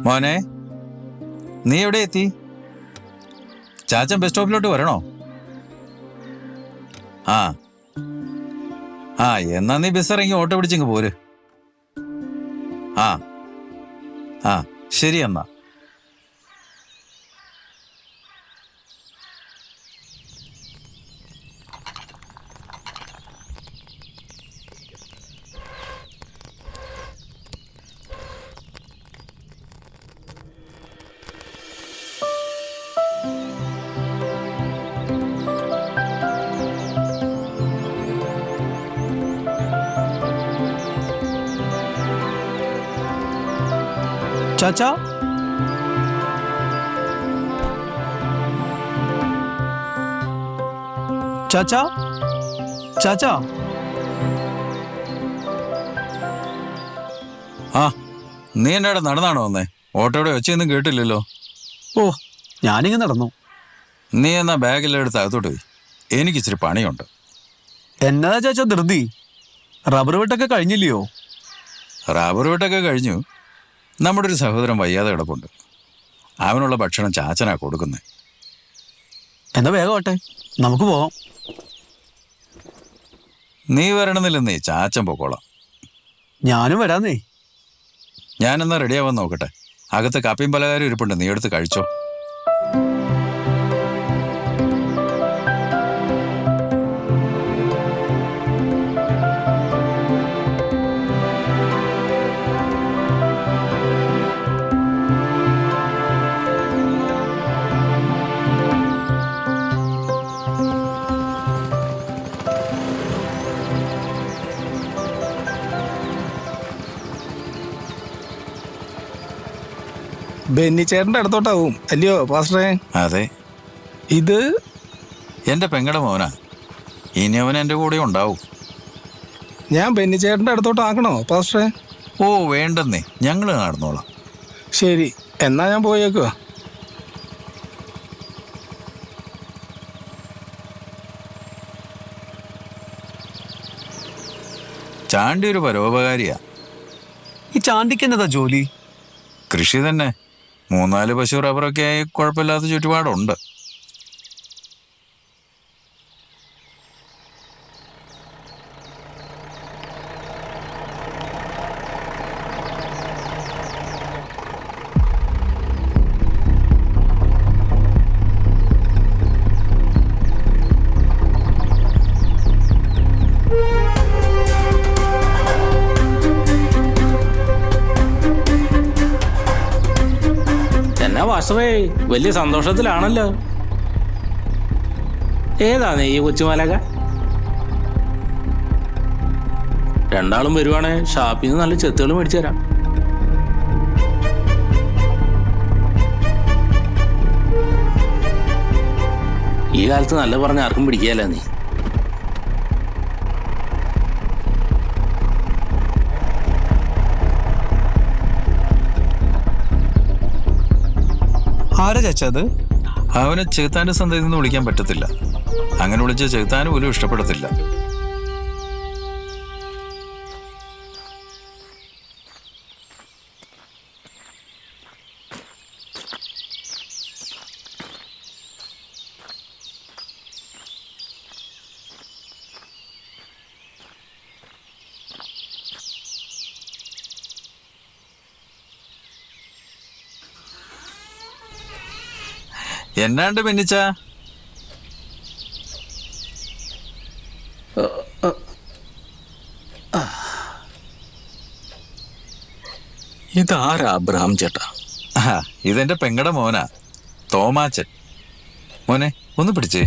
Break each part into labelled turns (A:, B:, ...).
A: മോനെ, നീ എവിടെ എത്തി? ചാച്ചൻ ബസ് സ്റ്റോപ്പിലോട്ട് വരണോ? ആ ആ എന്നാ നീ ബസ് ഇറങ്ങി ഓട്ടോ പിടിച്ചിങ്ങ് പോര്. ആ ആ ശരി എന്നാ.
B: चाचा, चाचा, चाचा.
A: ആ നീ എന്നവിടെ നടന്നാണോ വന്നേ? ഓട്ടോയുടെ ഒച്ചയൊന്നും കേട്ടില്ലല്ലോ.
B: ഓ, ഞാനിങ്ങനെ നടന്നു.
A: നീ എന്നാ ബാഗെല്ലാം എടുത്ത് അകത്തോട്ട് പോയി. എനിക്ക് ഇച്ചിരി പണിയുണ്ട്.
B: എന്നതാ ചാച്ച ധൃതി? റബ്ബർ വെട്ടൊക്കെ കഴിഞ്ഞില്ലയോ?
A: റബ്ബർ വെട്ടൊക്കെ കഴിഞ്ഞു. നമ്മുടെ ഒരു സഹോദരൻ വയ്യാതെ കിടപ്പുണ്ട്. അവനുള്ള ഭക്ഷണം ചാച്ചനാ കൊടുക്കുന്നത്.
B: എന്നാ വേഗം ഓട്ടെ, നമുക്ക് പോവാം.
A: നീ വരണമെന്നില്ലെന്നേ, ചാച്ചൻ പൊക്കോളാം.
B: ഞാനും വരാന്നേ.
A: ഞാനെന്നാ റെഡിയാവാൻ നോക്കട്ടെ. അകത്ത് കാപ്പിയും പലകാരും ഇരിപ്പുണ്ട്, നീ എടുത്ത് കഴിച്ചോ.
C: ബെന്നിച്ചേട്ടൻ്റെ അടുത്തോട്ടാവും അല്ലയോ പാസ്റ്ററെ?
A: അതെ,
C: ഇത്
A: എൻ്റെ പെങ്ങളുടെ മോനാ. ഇനി അവൻ എൻ്റെ കൂടെ ഉണ്ടാവും.
C: ഞാൻ ബെന്നിച്ചേട്ടൻ്റെ അടുത്തോട്ടാക്കണോ പാസ്റ്ററെ?
A: ഓ വേണ്ടെന്നേ, ഞങ്ങൾ നടന്നോളാം.
C: ശരി, എന്നാ ഞാൻ പോയേക്കുക.
A: ചാണ്ടി ഒരു പരോപകാരിയാ.
B: ഈ ചാണ്ടിക്ക് എന്നതാ ജോലി?
A: കൃഷി തന്നെ. 3-4 പശു റബ്ബറൊക്കെ ആയി കുഴപ്പമില്ലാത്ത ചുറ്റുപാടുണ്ട്.
D: വാസവേ, വലിയ സന്തോഷത്തിലാണല്ലോ. ഏതാണ് ഈ കൊച്ചുമാലക? രണ്ടാളും വരുവാണെ ഷാപ്പിൽ നിന്ന് നല്ല ചെത്തുകൾ മേടിച്ചു തരാം. ഈ കാലത്ത് നല്ല പറഞ്ഞ ആർക്കും പിടിക്കുകയല്ല നീ.
B: ആരാ ചാച്ച അത്?
A: അവനെ ചെകുത്താൻ്റെ സന്തതിയിൽ നിന്ന് വിളിക്കാൻ പറ്റത്തില്ല. അങ്ങനെ വിളിച്ച് ചെകുത്താന് പോലും ഇഷ്ടപ്പെടത്തില്ല. എന്നാണ്ട് ബെന്നിച്ച?
D: ഇതാരാ അബ്രഹാം ചേട്ടാ?
A: ഇതെന്റെ പെങ്ങടെ മോനാ, തോമാച്ചൻ. മോനെ ഒന്ന് പിടിച്ചേ.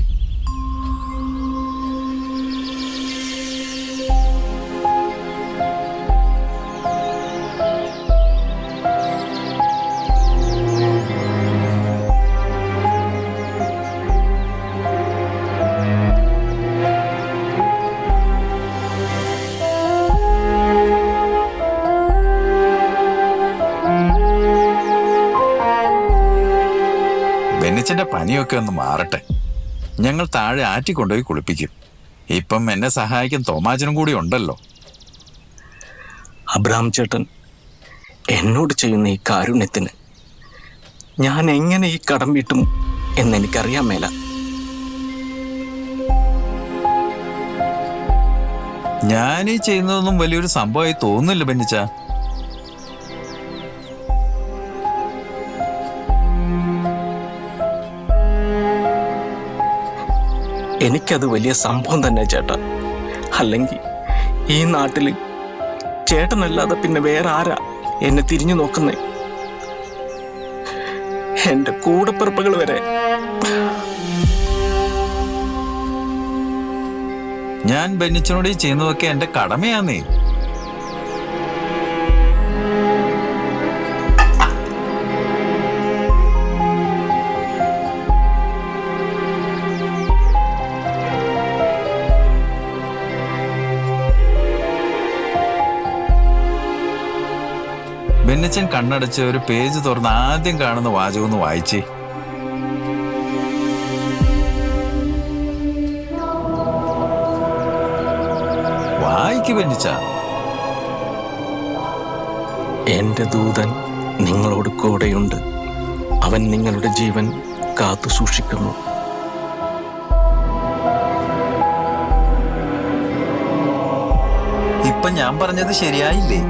A: ബെന്നിച്ചന്റെ പനിയൊക്കെ ഒന്ന് മാറട്ടെ. ഞങ്ങൾ താഴെ ആറ്റിക്കൊണ്ടുപോയി കുളിപ്പിക്കും. ഇപ്പം എന്നെ സഹായിക്കാൻ തോമാച്ചനും കൂടി ഉണ്ടല്ലോ.
D: അബ്രഹാം ചേട്ടൻ എന്നോട് ചെയ്യുന്ന ഈ കാരുണ്യത്തിന്
B: ഞാൻ എങ്ങനെ ഈ കടം വീട്ടും എന്നെനിക്കറിയാൻ മേല.
A: ഞാനീ ചെയ്യുന്നതൊന്നും വലിയൊരു സംഭവമായി തോന്നുന്നില്ല ബെന്നിച്ച.
B: എനിക്കത് വലിയ സംഭവം തന്നെ ചേട്ടാ. അല്ലെങ്കിൽ ഈ നാട്ടില് ചേട്ടനല്ലാതെ പിന്നെ വേറെ ആരാ എന്നെ തിരിഞ്ഞു നോക്കുന്നേ? എന്റെ കൂടപ്പിറപ്പുകൾ വരെ.
A: ഞാൻ ബെന്നിച്ചനോട് ഈ ചെയ്യുന്നതൊക്കെ എന്റെ കടമയാന്നേ. ബെന്നിച്ചൻ കണ്ണടച്ച് ഒരു പേജ് തുറന്ന് ആദ്യം കാണുന്ന വാചകം ഒന്ന് വായിച്ചേ. വായിക്ക് ബെന്നിച്ച.
B: എന്റെ ദൂതൻ നിങ്ങളോട് കൂടെയുണ്ട്. അവൻ നിങ്ങളുടെ ജീവൻ കാത്തു സൂക്ഷിക്കുന്നു.
A: ഇപ്പൊ ഞാൻ പറഞ്ഞത് ശരിയായില്ലേ?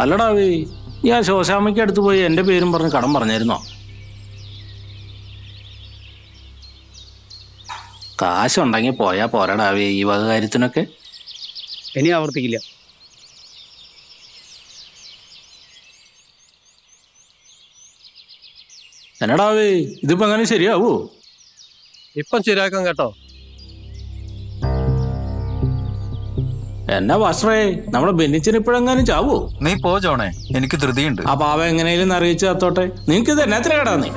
D: അല്ലടാവേ, ഞാൻ ശോശാമ്മയ്ക്ക് അടുത്ത് പോയി എൻ്റെ പേരും പറഞ്ഞ് കടം പറഞ്ഞായിരുന്നോ? കാശുണ്ടെങ്കിൽ പോയാ പോരാടാവേ ഈ വക കാര്യത്തിനൊക്കെ.
E: ഇനി ആവർത്തിക്കില്ല.
D: എന്നടാവേ, ഇതിപ്പോ എങ്ങനെ ശരിയാവൂ?
E: ഇപ്പം ശരിയാക്കാം കേട്ടോ.
D: എന്നാ വസ്ത്രേ, നമ്മുടെ ബെന്നിച്ചന് ഇപ്പോഴെങ്ങാനും ചാവോ?
A: നീ പോ ജോണേ, എനിക്ക് ധൃതിയുണ്ട്.
D: ആ പാവ എങ്ങനെയും അറിയിച്ചു തത്തോട്ടെ. നിനക്ക് ഇത് എന്നാത്ര കേടാ നീ?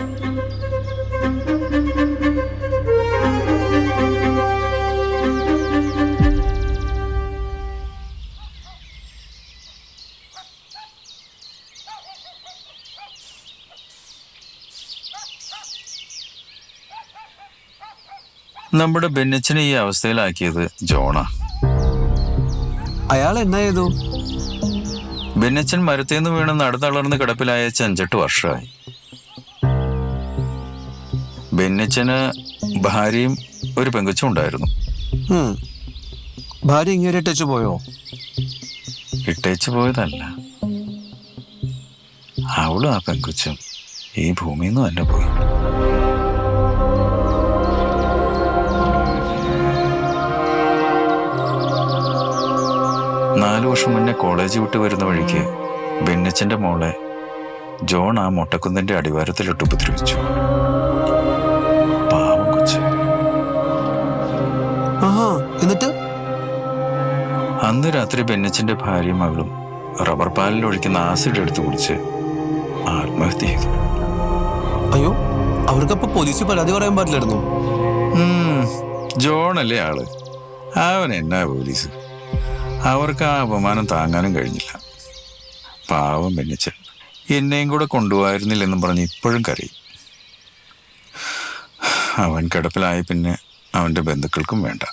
A: നമ്മുടെ ബെന്നിച്ചനെ ഈ അവസ്ഥയിലാക്കിയത് ജോണാ.
B: അയാൾ എന്നാ ചെയ്തു?
A: ബെന്നിച്ചൻ മരത്തേന്ന് വീണ് നടന്നളർന്ന് കിടപ്പിലായ 5-8 വർഷമായി. ബെന്നിച്ചന് ഭാര്യയും ഒരു പെങ്കുച്ചും ഉണ്ടായിരുന്നു.
B: ഭാര്യ ഇങ്ങനെ ഇട്ടേച്ചു പോയോ?
A: ഇട്ടേച്ചു പോയതല്ല, അവളും ആ പെങ്കുച്ചും ഈ ഭൂമിയിൽ നിന്ന് തന്നെ പോയി. നാലു വർഷം മുന്നേ കോളേജ് വിട്ട് വരുന്ന വഴിക്ക് ബെന്നിച്ചന്റെ മോളെ ജോൺ ആ മൊട്ടക്കുന്നിന്റെ അടിവാരത്തിലിട്ട് ഉപദ്രവിച്ചു. പാവം കൊച്ച്.
B: എന്നിട്ട്
A: അന്ന് രാത്രി ബെന്നിച്ചന്റെ ഭാര്യയും മകളും റബ്ബർ പാലിൽ ഒഴിക്കുന്ന ആസിഡ് എടുത്തു കുടിച്ച് ആത്മഹത്യ ചെയ്തു.
B: അയ്യോ, അവർക്കപ്പോ പോലീസ് പരാതി പറയാൻ പാടില്ലായിരുന്നു.
A: ജോണല്ലേ ആള്, അവൻ എന്നാ പോലീസ്. അവർക്ക് ആ അപമാനം താങ്ങാനും കഴിഞ്ഞില്ല. പാവം ബെന്നിച്ചൻ. എന്നെയും കൂടെ കൊണ്ടുപോയിരുന്നില്ലെന്നും പറഞ്ഞ് ഇപ്പോഴും കരയും. അവൻ കിടപ്പിലായ പിന്നെ അവന്റെ ബന്ധുക്കൾക്കും വേണ്ട.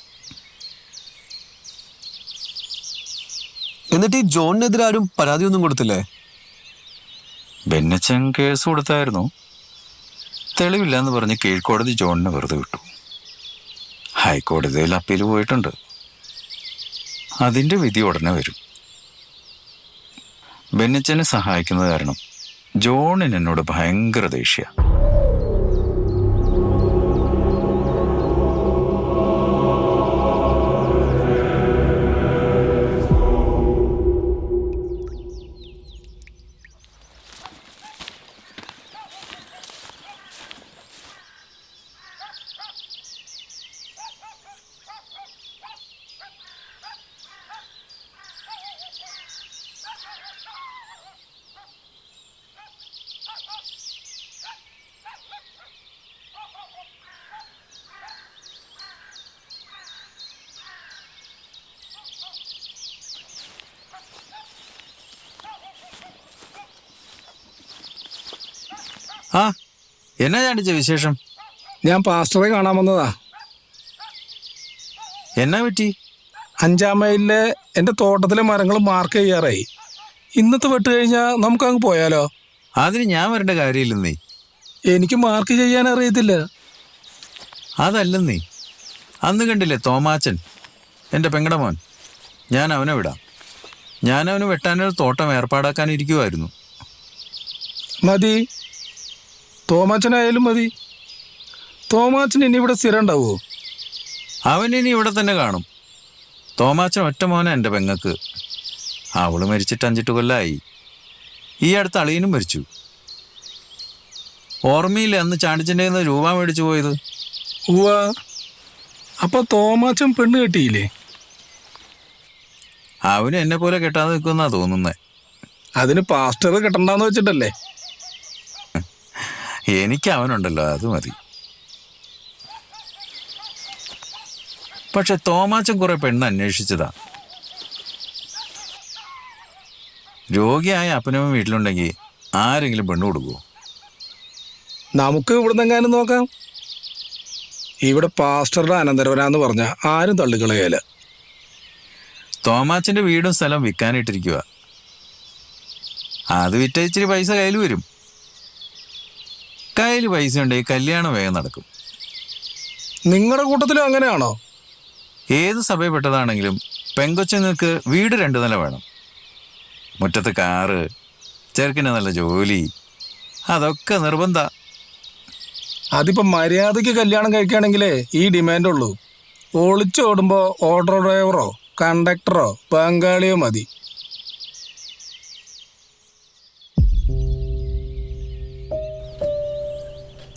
B: എന്നിട്ട് ഈ ജോണിനെതിരെ ആരും പരാതിയൊന്നും കൊടുത്തില്ലേ?
A: ബെന്നിച്ചൻ കേസ് കൊടുത്തായിരുന്നു. തെളിവില്ല എന്ന് പറഞ്ഞ് കീഴ്ക്കോടതി ജോണിനെ വെറുതെ വിട്ടു. ഹൈക്കോടതിയിൽ അപ്പീൽ പോയിട്ടുണ്ട്. അതിന്റെ വിധി ഉടനെ വരും. ബെന്നിച്ചനെ സഹായിക്കുന്നത് കാരണം ജോണിന് എന്നോട് ഭയങ്കര ദേഷ്യ. ആ എന്നാ ചാണ്ടിച്ച വിശേഷം?
C: ഞാൻ പാസ്റ്ററെ കാണാൻ വന്നതാ.
A: എന്നാ പറ്റി?
C: 5-ാം മൈലിലെ എൻ്റെ തോട്ടത്തിലെ മരങ്ങൾ മാർക്ക് ചെയ്യാറായി. ഇന്നത്തെ വെട്ട് കഴിഞ്ഞാൽ നമുക്കങ്ങ് പോയാലോ?
A: അതിന് ഞാൻ വരേണ്ട കാര്യമില്ലെന്നേ.
C: എനിക്ക് മാർക്ക് ചെയ്യാൻ അറിയത്തില്ല.
A: അതല്ലെന്നേ, അന്ന് കണ്ടില്ലേ തോമാച്ചൻ, എൻ്റെ പെങ്ങടെ മോൻ. ഞാൻ അവനെ വിടാം. ഞാൻ അവന് വെട്ടാനൊരു തോട്ടം ഏർപ്പാടാക്കാനിരിക്കുമായിരുന്നു.
C: മതി, തോമാച്ചനായാലും മതി. തോമാച്ചൻ ഇനി ഇവിടെ സ്ഥിരം ഉണ്ടാവുമോ?
A: അവനിനി ഇവിടെ തന്നെ കാണും. തോമാച്ചൻ ഒറ്റ മോനെ എൻ്റെ പെങ്ങക്ക്. അവള് മരിച്ചിട്ട് 5-8 കൊല്ലമായി. ഈ അടുത്ത് അളിയനും മരിച്ചു. ഓർമ്മയില്ലേ അന്ന് ചാണ്ടിച്ചൻ്റെ കയ്യിൽ നിന്ന് രൂപ മേടിച്ചു പോയത്?
C: ഉവ്വ. അപ്പൊ തോമാച്ചൻ പെണ്ണ് കെട്ടിയില്ലേ?
A: അവന് എന്നെ പോലെ കെട്ടാതെ നിൽക്കുന്നാ തോന്നുന്നേ.
C: അതിന് പാസ്റ്റർ കെട്ടണ്ടെന്ന് വെച്ചിട്ടല്ലേ?
A: എനിക്ക് അവനുണ്ടല്ലോ, അത് മതി. പക്ഷെ തോമാച്ചൻ കുറെ പെണ്ണ് അന്വേഷിച്ചതാ. രോഗിയായ അപ്പനമ്മ വീട്ടിലുണ്ടെങ്കിൽ ആരെങ്കിലും പെണ്ണ് കൊടുക്കുമോ?
C: നമുക്ക് ഇവിടുന്നെങ്ങാനും നോക്കാം. ഇവിടെ പാസ്റ്ററുടെ അനന്തരവനാന്ന് പറഞ്ഞ ആരും തള്ളിക്കളയല.
A: തോമാച്ചൻ്റെ വീടും സ്ഥലം വിൽക്കാനിട്ടിരിക്കുക. അത് വിറ്റ ഇച്ചിരി പൈസ കയ്യിൽ വരും. കയ്യിൽ പൈസ ഉണ്ടെങ്കിൽ കല്യാണം വേഗം നടക്കും.
C: നിങ്ങളുടെ കൂട്ടത്തിലും അങ്ങനെയാണോ?
A: ഏത് സഭയിൽപ്പെട്ടതാണെങ്കിലും പെങ്കൊച്ചുങ്ങൾക്ക് വീട് 2 നില വേണം. മുറ്റത്ത് കാറ്, ചെറുക്കിന് നല്ല ജോലി, അതൊക്കെ നിർബന്ധ.
C: അതിപ്പോ മര്യാദയ്ക്ക് കല്യാണം കഴിക്കുകയാണെങ്കിലേ ഈ ഡിമാൻഡുള്ളൂ. ഒളിച്ചോടുമ്പോ ഓട്ടോ ഡ്രൈവറോ കണ്ടക്ടറോ ബംഗാളിയോ മതി.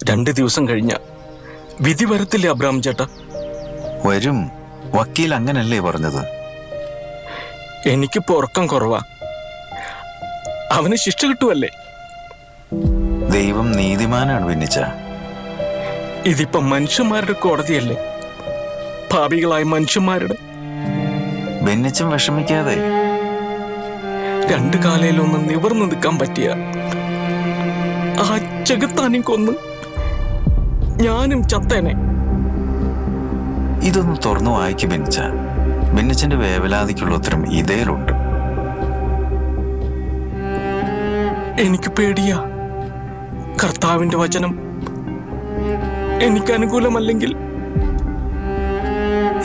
B: രണ്ട് ദിവസം കഴിഞ്ഞ വിധി വരത്തില്ലേ അബ്രാം ചേട്ടാ?
A: വരും. വക്കീൽ അങ്ങനല്ലേ പറഞ്ഞത്?
B: എനിക്കിപ്പോ ഉറക്കം കുറവാ. അവന് ശിക്ഷ കിട്ടുമല്ലേ?
A: ദൈവം നീതിമാനാണ് ഭിന്നിച്ച.
B: ഇതിപ്പോ മനുഷ്യന്മാരുടെ കോടതിയല്ലേ, പാപികളായ മനുഷ്യന്മാരുടെ.
A: ഭിന്നിച്ചും വിഷമിക്കാതെ.
B: 2 കാലയിലൊന്ന് നിവർന്നു നിൽക്കാൻ പറ്റിയ ആ ചെകുത്താനും കൊന്ന് ഞാനും ചത്തേനെ.
A: ഇതൊന്ന് തുറന്നു വായിക്കും ഭിന്നിച്ച. ഭിന്നിച്ചന്റെ വേവലാതിക്കുള്ള ഉത്തരം ഇതേലുണ്ട്.
B: എനിക്ക് പേടിയാ. കർത്താവിന്റെ വചനം എനിക്ക് അനുകൂലമല്ലെങ്കിൽ.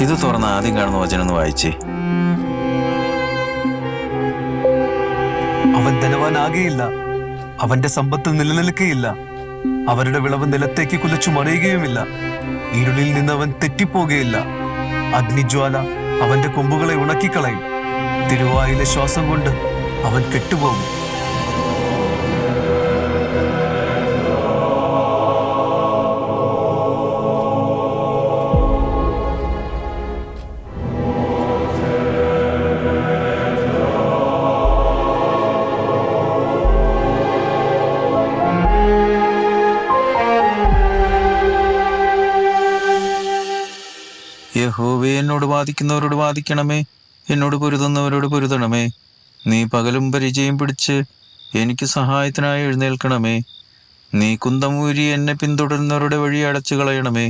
A: ഇത് തുറന്ന് ആദ്യം കാണുന്ന വചനം ഒന്ന് വായിച്ചേ.
F: അവൻ ധനവാനാകുകയില്ല, അവന്റെ സമ്പത്ത് നിലനിൽക്കുകയില്ല, അവരുടെ വിളവ് നിലത്തേക്ക് കുലച്ചു മറിയുകയുമില്ല. ഇരുളിൽ നിന്ന് അവൻ തെറ്റിപ്പോകുകയില്ല. അഗ്നിജ്വാല അവന്റെ കൊമ്പുകളെ ഉണക്കിക്കളയും. തിരുവായിലെ ശ്വാസം കൊണ്ട് അവൻ കെട്ടുപോകും.
A: യഹോവേ, എന്നോട് വാദിക്കുന്നവരോട് വാദിക്കണമേ, എന്നോട് പൊരുതുന്നവരോട് പൊരുതണമേ. നീ പകലും പരിചയം പിടിച്ച് എനിക്ക് സഹായത്തിനായി എഴുന്നേൽക്കണമേ. നീ കുന്തമൂരി എന്നെ പിന്തുടരുന്നവരുടെ വഴി അടച്ചു കളയണമേ.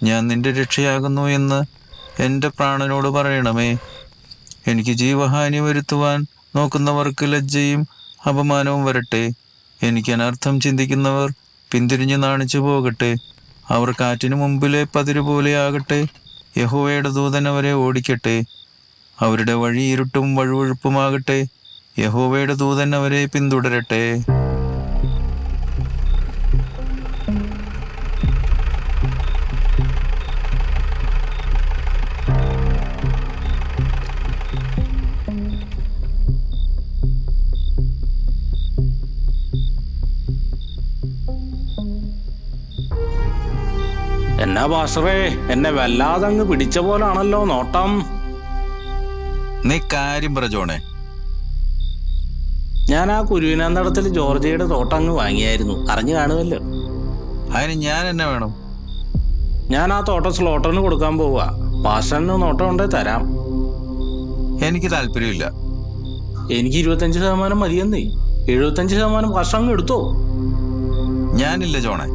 A: ഞാൻ നിന്റെ രക്ഷയാകുന്നു എന്ന് എൻ്റെ പ്രാണനോട് പറയണമേ. എനിക്ക് ജീവഹാനി വരുത്തുവാൻ നോക്കുന്നവർക്ക് ലജ്ജയും അപമാനവും വരട്ടെ. എനിക്ക് അനർത്ഥം ചിന്തിക്കുന്നവർ പിന്തിരിഞ്ഞ് നാണിച്ചു പോകട്ടെ. അവർ കാറ്റിനു മുമ്പിലെ പതിരുപോലെ ആകട്ടെ. യഹോവയുടെ ദൂതൻ അവരെ ഓടിക്കട്ടെ. അവരുടെ വഴി ഇരുട്ടും വഴുവഴുപ്പുമാകട്ടെ. യഹോവയുടെ ദൂതൻ അവരെ പിന്തുടരട്ടെ.
D: എന്നാ പാസ്റ്ററേ, എന്നെ വല്ലാതെ അങ്ങ് പിടിച്ച പോലാണല്ലോ നോട്ടം.
A: നീ കാര്യം പറ ജോണേ.
D: ഞാൻ ആ കുരുവിനന്തടത്തിൽ ജോർജിയയുടെ തോട്ടം അങ്ങ് വാങ്ങിയായിരുന്നു, അറിഞ്ഞു കാണുമല്ലോ.
A: അതിന് ഞാൻ എന്നെ വേണം?
D: ഞാൻ ആ തോട്ടം സ്ലോട്ടറിന് കൊടുക്കാൻ പോവാ. പാസ്റ്ററിന് നോട്ടം ഉണ്ടേ തരാം.
A: എനിക്ക് താല്പര്യമില്ല.
D: എനിക്ക് 25% മതിയെന്നേ. 75% പാസ്റ്റർ അങ്ങ് എടുത്തോ.
A: ഞാനില്ല ജോണേ.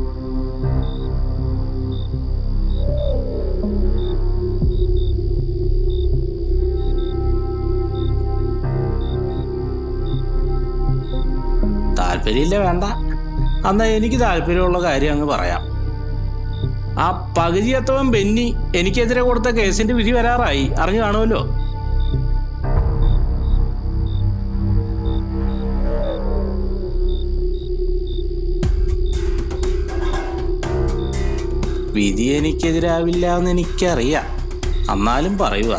D: താല്പര്യമില്ല, വേണ്ട. എന്നാ എനിക്ക് താല്പര്യമുള്ള കാര്യം അങ്ങ് പറയാം. ആ പകുതിയത്തവൻ ബെന്നി എനിക്കെതിരെ കൊടുത്ത കേസിന്റെ വിധി വരാറായി, അറിഞ്ഞു കാണുമല്ലോ. വിധി എനിക്കെതിരാവില്ല എന്ന് എനിക്കറിയാം. എന്നാലും പറയുക,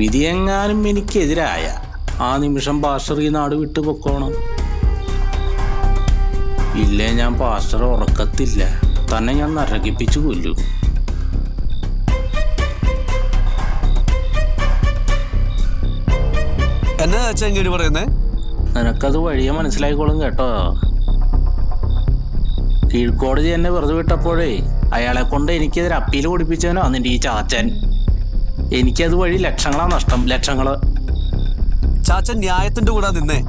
D: വിധിയെങ്ങാനും എനിക്കെതിരായ ആ നിമിഷം പാസ്റ്റർ ഈ നാട് വിട്ടു പൊക്കോണം. ഇല്ലേ ഞാൻ പാസ്റ്റർ ഉറക്കത്തില്ല, തന്നെ ഞാൻ നരകിപ്പിച്ചു കൊല്ലും.
F: എന്നാ അച്ഛൻ ഇങ്ങനെ പറയുന്നേ?
D: നിനക്കത് വഴിയെ മനസ്സിലായിക്കോളും കേട്ടോ. കീഴ്ക്കോടതി എന്നെ വെറുതെ വിട്ടപ്പോഴേ അയാളെ കൊണ്ട് എനിക്കെതിരെ അപ്പീൽ കൊടുപ്പിച്ചവനോ നിന്റെ ഈ ചാച്ചൻ. എനിക്കത് വഴി ലക്ഷങ്ങളാ നഷ്ടം, ലക്ഷങ്ങള്.
F: ചാച്ചൻ ന്യായത്തിന്റെ കൂടെ നിന്നേ.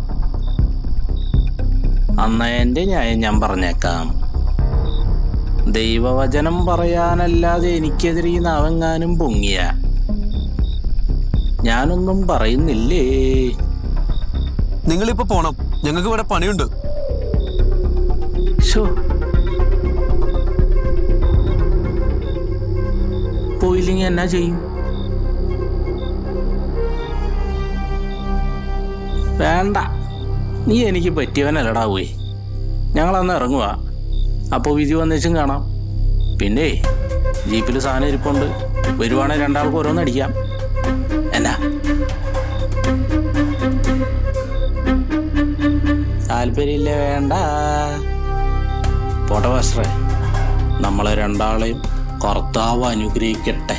D: അന്ന് എൻ്റെ ന്യായം ഞാൻ പറഞ്ഞേക്കാം. ദൈവവചനം പറയാനല്ലാതെ എനിക്കെതിരെ ഈ നാവെങ്ങാനും പൊങ്ങിയ ഞാനൊന്നും പറയുന്നില്ലേ.
F: നിങ്ങളിപ്പോ പോണം, ഞങ്ങൾക്ക് ഇവിടെ പണിയുണ്ട്.
D: പോയില്ലെങ്കിൽ എന്നാ ചെയ്യും? വേണ്ട, നീ എനിക്ക് പറ്റിയവനല്ലടാ. പോയി ഞങ്ങളന്ന് ഇറങ്ങുക. അപ്പോൾ വിധി വന്നേച്ചും കാണാം. പിന്നെ ജീപ്പിൽ സാധനം ഇരിപ്പുണ്ട്, വരുവാണെങ്കിൽ രണ്ടാൾക്ക് ഓരോന്ന് അടിക്കാം. എന്നാ താല്പര്യമില്ല, വേണ്ട. പോട്ടെ പാസ്റ്ററേ, നമ്മളെ രണ്ടാളെയും കർത്താവ് അനുഗ്രഹിക്കട്ടെ.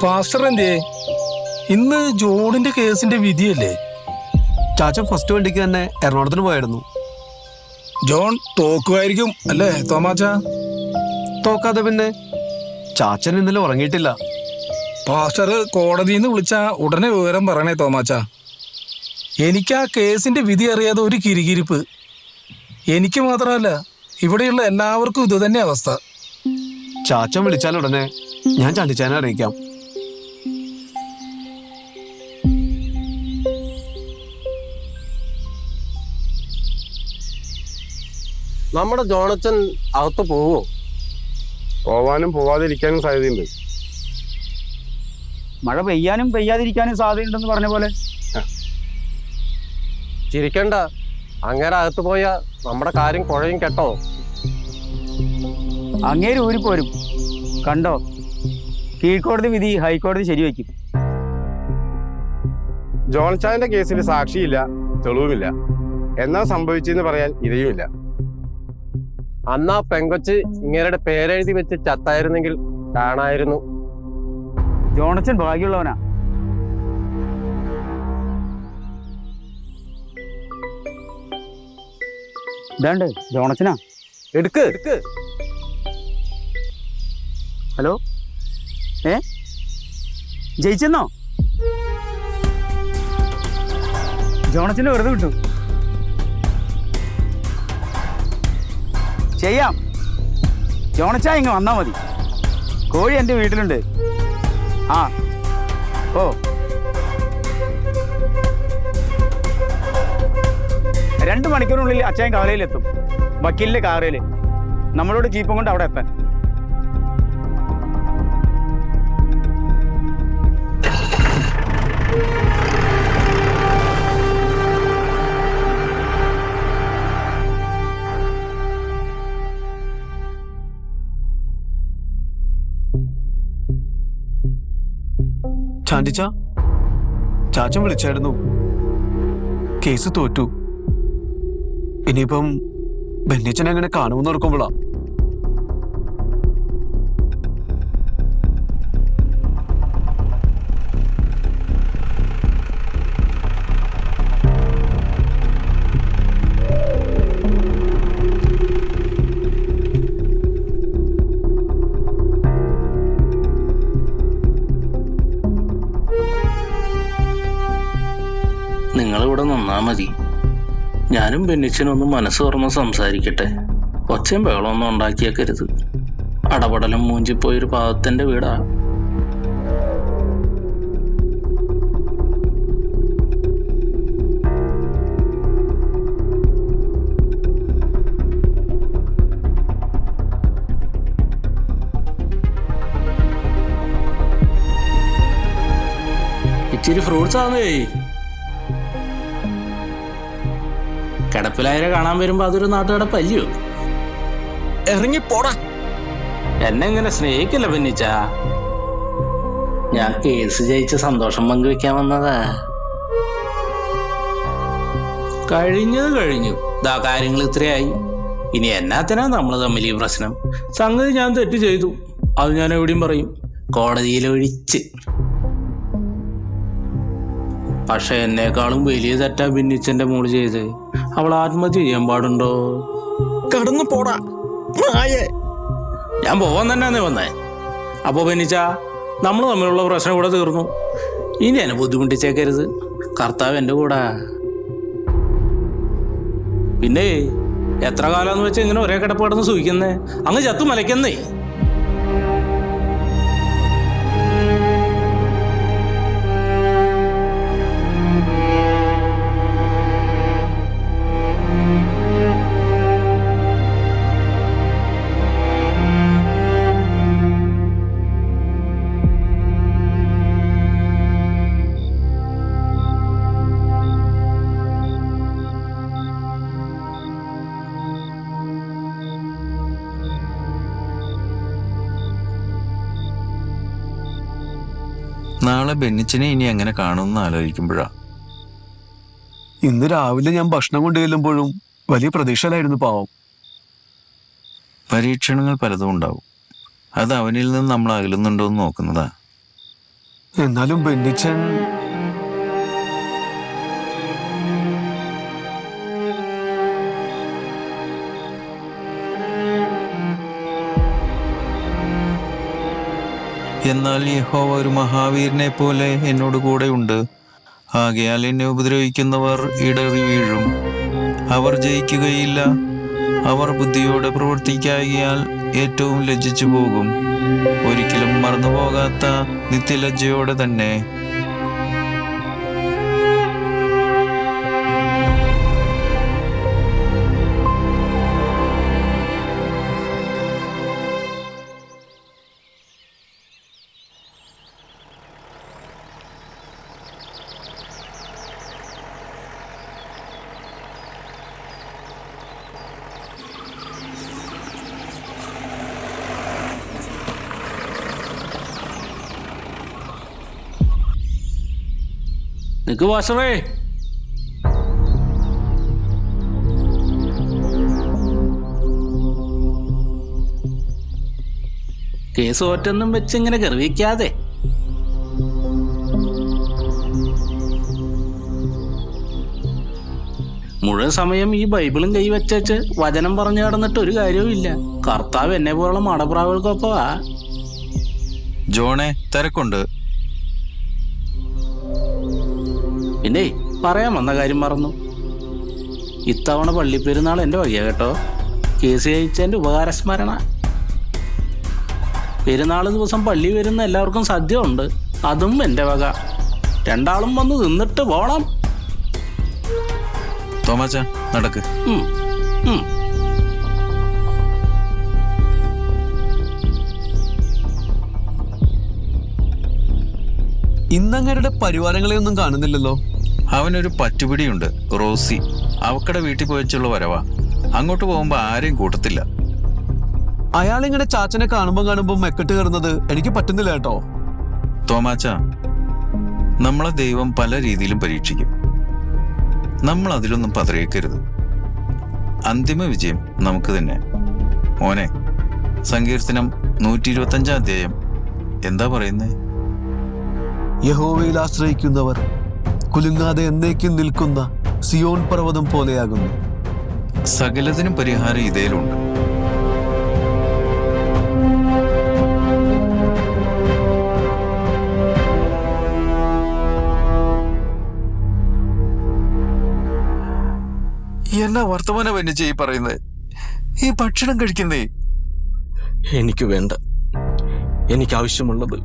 C: പാസ്റ്റർ എന്തേ? ഇന്ന് ജോണിന്റെ കേസിന്റെ വിധിയല്ലേ?
F: ചാച്ചൻ ഫസ്റ്റ് വണ്ടിക്ക് തന്നെ എറണാകുളത്തിന് പോയായിരുന്നു.
C: ജോൺ തോക്കുമായിരിക്കും അല്ലേ തോമാച്ച?
F: തോക്കാതെ പിന്നെ. ചാച്ചൻ ഇന്നലെ ഉറങ്ങിയിട്ടില്ല.
C: പാസ്റ്റർ കോടതിയിൽ നിന്ന് വിളിച്ച ഉടനെ വിവരം പറയണേ തോമാച്ച. എനിക്ക് ആ കേസിന്റെ വിധി അറിയാതെ ഒരു കിരികിരിപ്പ്. എനിക്ക് മാത്രമല്ല, ഇവിടെയുള്ള എല്ലാവർക്കും ഇത് തന്നെ അവസ്ഥ.
F: ചാച്ചൻ വിളിച്ചാൽ ഉടനെ ഞാൻ ചാണ്ടിച്ചാനെ അറിയിക്കാം.
E: നമ്മുടെ ജോണച്ചൻ അകത്ത് പോവോ?
G: പോവാനും പോവാതിരിക്കാനും സാധ്യതയുണ്ട്.
H: മഴ പെയ്യാനും പെയ്യാതിരിക്കാനും സാധ്യതയുണ്ടെന്ന് പറഞ്ഞ പോലെ.
E: ചിരിക്കണ്ട, അങ്ങേരെ അകത്ത് പോയാ നമ്മുടെ കാര്യം കുഴയും കേട്ടോ.
H: അങ്ങേര് ഊരിപ്പോരും കണ്ടോ. കീഴ്ക്കോടതി വിധി ഹൈക്കോടതി ശരിവെക്കും.
G: ജോൺചാന്റെ കേസിൽ സാക്ഷിയില്ല, തെളിവുമില്ല. എന്നാ സംഭവിച്ചെന്ന് പറയാൻ ഇരയുമില്ല.
E: അന്നാ പെങ്കൊച്ച് ഇങ്ങേരുടെ പേരെഴുതി വെച്ച് ചത്തായിരുന്നെങ്കിൽ കാണായിരുന്നു.
H: ജോണച്ചൻ ഭാഗ്യമുള്ളവനാ. ഇതാണ്ട് ജോണച്ചനാ.
E: എടുക്ക് എടുക്ക്.
H: ഹലോ, ജയിച്ചെന്നോ? ജോണച്ചനെ വെറുതെ വിട്ടു. ചെയ്യാം, ജോണച്ചാ ഇങ്ങ് വന്നാൽ മതി. കോഴി എൻ്റെ വീട്ടിലുണ്ട്. ആ ഓ 2 മണിക്കൂറിനുള്ളിൽ അച്ഛൻ കവലയിലെത്തും. വക്കീലിൻ്റെ കാറിൽ നമ്മളോട് ജീപ്പും കൊണ്ട് അവിടെ എത്താൻ.
F: ചാണ്ടിച്ച, ചാച്ചൻ വിളിച്ചായിരുന്നു. കേസ് തോറ്റു. ഇനിയിപ്പം ബെന്നിച്ചൻ എങ്ങനെ കാണുമെന്ന് ഓർക്കുമ്പോളാ.
D: നിങ്ങളിവിടെ നിന്നാ മതി. ഞാനും ബെന്നിച്ചനൊന്നും മനസ്സ് തുറന്ന് സംസാരിക്കട്ടെ. ഒച്ചയും ബഹളമൊന്നും ഉണ്ടാക്കിയേക്കരുത്. അടപടലം മൂഞ്ചിപ്പോയൊരു പാവത്തിന്റെ വീടാ. ഇച്ചിരി ഫ്രൂട്ട്സ് ആണേ. കിടപ്പിലായരെ കാണാൻ വരുമ്പോ അതൊരു നാട്ടുകിടപ്പല്ലയോ?
B: ഇറങ്ങിപ്പോടാ.
D: എന്നെ ഇങ്ങനെ സ്നേഹിക്കില്ല ബെന്നിച്ച. ഞാൻ കേസ് ജയിച്ച് സന്തോഷം പങ്കുവെക്കാൻ വന്നതാ. കഴിഞ്ഞത് കഴിഞ്ഞു. ദാ കാര്യങ്ങൾ ഇത്രയായി. ഇനി എന്നാത്തിനാ നമ്മൾ തമ്മിൽ ഈ പ്രശ്നം? സംഗതി ഞാൻ തെറ്റ് ചെയ്തു, അത് ഞാൻ എവിടെയും പറയും, കോടതിയിലൊഴിച്ച്. പക്ഷെ എന്നെക്കാളും വലിയ തെറ്റാ ബെന്നിച്ചന്റെ മോള് ചെയ്ത്. അവൾ ആത്മഹത്യ ചെയ്യാൻ പാടുണ്ടോ?
B: കടന്നു പോടാ നായേ.
D: ഞാൻ പോവാൻ തന്നെയാന്നേ വന്നേ. അപ്പോ ബെന്നിച്ച, നമ്മൾ തമ്മിലുള്ള പ്രശ്നം കൂടെ തീർന്നു. ഇനി എന്നെ ബുദ്ധിമുട്ടിച്ചേക്കരുത്. കർത്താവ് എൻ്റെ കൂടെ. പിന്നെ എത്ര കാലമെന്ന് വെച്ചാൽ ഇങ്ങനെ ഒരേ കിടപ്പ് കിടന്ന് സൂഹിക്കുന്നേ? അങ്ങ് ചത്തു മലയ്ക്കുന്നേ.
A: നാളെ ബെന്നിച്ചനെ ഇനി എങ്ങനെ കാണുമെന്ന് ആലോചിക്കുമ്പോഴാ.
F: ഇന്ന് രാവിലെ ഞാൻ ഭക്ഷണം കൊണ്ടു ചെല്ലുമ്പോഴും വലിയ പ്രതീക്ഷയിലായിരുന്നു പാവം.
A: പരീക്ഷണങ്ങൾ പലതും ഉണ്ടാവും. അത് അവനിൽ നിന്ന് നമ്മൾ അകലുന്നുണ്ടോ എന്ന് നോക്കുന്നതാ.
F: എന്നാലും ബെന്നിച്ചൻ
A: എന്നാൽ യഹോവ ഒരു മഹാവീരനെ പോലെ എന്നോട് കൂടെ ഉണ്ട്. ആകയാൽ എന്നെ ഉപദ്രവിക്കുന്നവർ ഇടറി വീഴും. അവർ ജയിക്കുകയില്ല. അവർ ബുദ്ധിയോടെ പ്രവർത്തിക്കാകിയാൽ ഏറ്റവും ലജ്ജിച്ചു പോകും. ഒരിക്കലും മറന്നുപോകാത്ത നിത്യലജ്ജയോടെ തന്നെ.
D: നിക്ക് വാസറേ. കേസ് ഒറ്റൊന്നും വെച്ച് ഇങ്ങനെ ഗർവിക്കാതെ. മുഴുവൻ സമയം ഈ ബൈബിളും കൈവച്ചു വചനം പറഞ്ഞു നടന്നിട്ട് ഒരു കാര്യവും ഇല്ല. കർത്താവ് എന്നെ പോലുള്ള മടപ്രാവുകൾക്കൊപ്പവാ.
A: ജോണെ, തിരക്കുണ്ട്.
D: പിന്നെ പറയാൻ വന്ന കാര്യം മറന്നു. ഇത്തവണ പള്ളിപ്പെരുന്നാൾ എൻ്റെ വഴിയാ കേട്ടോ. കേസ് ജയിച്ചതിൻ്റെ ഉപകാരസ്മരണ. പെരുന്നാൾ ദിവസം പള്ളി വരുന്ന എല്ലാവർക്കും സദ്യ ഉണ്ട്, അതും എൻ്റെ വക. രണ്ടാളും വന്ന് നിന്നിട്ട് പോണം.
A: തോമാച്ച നടക്ക്.
D: ഉം, ഉം.
F: ഇന്നങ്ങരുടെ പരിവാരങ്ങളെയൊന്നും കാണുന്നില്ലല്ലോ.
A: അവനൊരു പറ്റുപിടിയുണ്ട്, റോസി. അവക്കടെ വീട്ടിൽ പോയച്ചുള്ള വരവാ. അങ്ങോട്ട് പോകുമ്പോ ആരെയും കൂട്ടത്തില്ല.
F: അയാളിങ്ങനെ ചാച്ചനെ കാണുമ്പോ മെക്കെട്ട് കയറുന്നത് എനിക്ക് പറ്റുന്നില്ല കേട്ടോ.
A: തോമാച്ച, നമ്മളെ ദൈവം പല രീതിയിലും പരീക്ഷിക്കും. നമ്മൾ അതിലൊന്നും പതറിയേക്കരുത്. അന്തിമ വിജയം നമുക്ക് തന്നെ. മോനെ, സങ്കീർത്തനം 125 അധ്യായം എന്താ പറയുന്നേ?
F: യഹോവയിൽ ആശ്രയിക്കുന്നവർ കുലുങ്ങാതെ എന്നേക്കും നിൽക്കുന്ന സിയോൻ പർവ്വതം പോലെയാകുന്നു.
A: സകലത്തിനും പരിഹാരം ഇതേലുണ്ട്. എന്നാ വർത്തമാനം എന്നെ ചെയ്യി പറയുന്നത്? ഈ ഭക്ഷണം കഴിക്കുന്നേ
B: എനിക്ക് വേണ്ട. എനിക്ക് ആവശ്യമുള്ളത്